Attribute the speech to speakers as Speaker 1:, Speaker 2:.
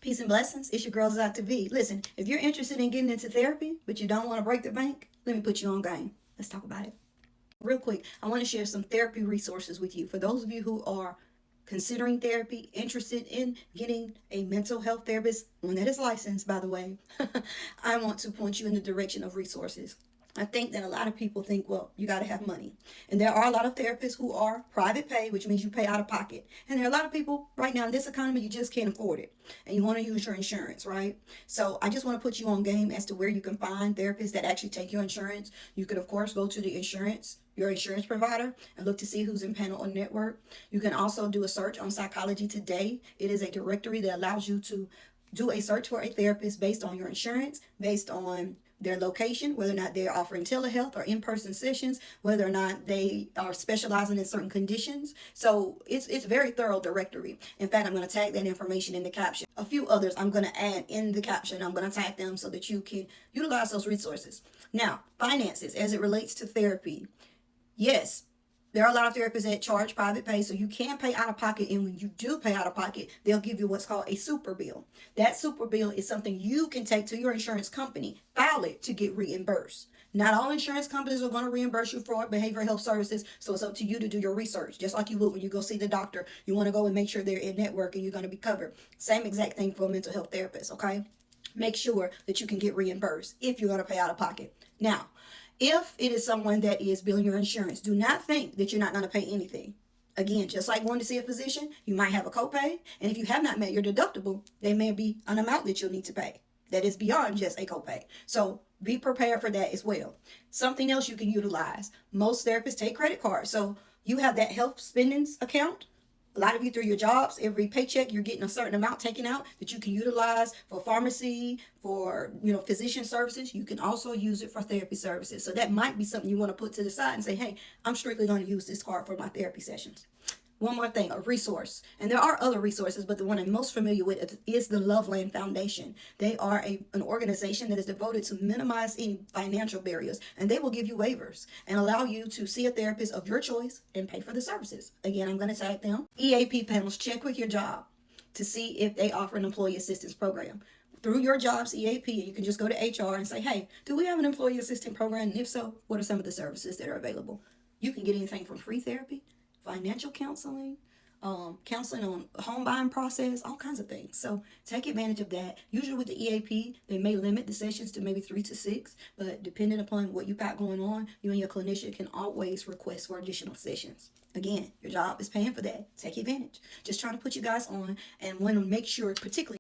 Speaker 1: Peace and blessings. It's your girl Dr. V. Listen, if you're interested in getting into therapy, but you don't want to break the bank, let me put you on game. Let's talk about it. Real quick, I want to share some therapy resources with you. For those of you who are considering therapy, interested in getting a mental health therapist, one that is licensed, by the way, I want to point you in the direction of resources. I think that a lot of people think, well, you got to have money. And there are a lot of therapists who are private pay, which means you pay out of pocket. And there are a lot of people right now in this economy, you just can't afford it. And you want to use your insurance, right? So I just want to put you on game as to where you can find therapists that actually take your insurance. You could, of course, go to your insurance provider and look to see who's in panel or network. You can also do a search on Psychology Today. It is a directory that allows you to do a search for a therapist based on your insurance, based on their location, whether or not they're offering telehealth or in-person sessions, whether or not they are specializing in certain conditions. So it's a very thorough directory. In fact, I'm going to tag that information in the caption. A few others I'm going to add in the caption. I'm going to tag them so that you can utilize those resources. Now, finances as it relates to therapy. Yes, there are a lot of therapists that charge private pay, so you can pay out of pocket. And when you do pay out of pocket, they'll give you what's called a super bill. That super bill is something you can take to your insurance company, file it to get reimbursed. Not all insurance companies are going to reimburse you for behavioral health services, so it's up to you to do your research. Just like you would when you go see the doctor, you want to go and make sure they're in network and you're going to be covered. Same exact thing for a mental health therapist, okay? Make sure that you can get reimbursed if you're going to pay out of pocket. Now, if it is someone that is billing your insurance, do not think that you're not going to pay anything. Again, just like going to see a physician, you might have a copay. And if you have not met your deductible, there may be an amount that you'll need to pay that is beyond just a copay. So be prepared for that as well. Something else you can utilize. Most therapists take credit cards. So you have that health spendings account. A lot of you through your jobs, every paycheck, you're getting a certain amount taken out that you can utilize for pharmacy, for, physician services. You can also use it for therapy services. So that might be something you want to put to the side and say, hey, I'm strictly going to use this card for my therapy sessions. One more thing, a resource. And there are other resources, but the one I'm most familiar with is the Loveland Foundation. They are an organization that is devoted to minimize any financial barriers. And they will give you waivers and allow you to see a therapist of your choice and pay for the services. Again, I'm going to tag them. EAP panels, check with your job to see if they offer an employee assistance program. Through your job's EAP, you can just go to HR and say, hey, do we have an employee assistance program? And if so, what are some of the services that are available? You can get anything from free therapy, financial counseling, counseling on home buying process, all kinds of things. So take advantage of that. Usually with the EAP, they may limit the sessions to maybe 3 to 6, but depending upon what you got going on, you and your clinician can always request for additional sessions. Again, your job is paying for that. Take advantage. Just trying to put you guys on and want to make sure, particularly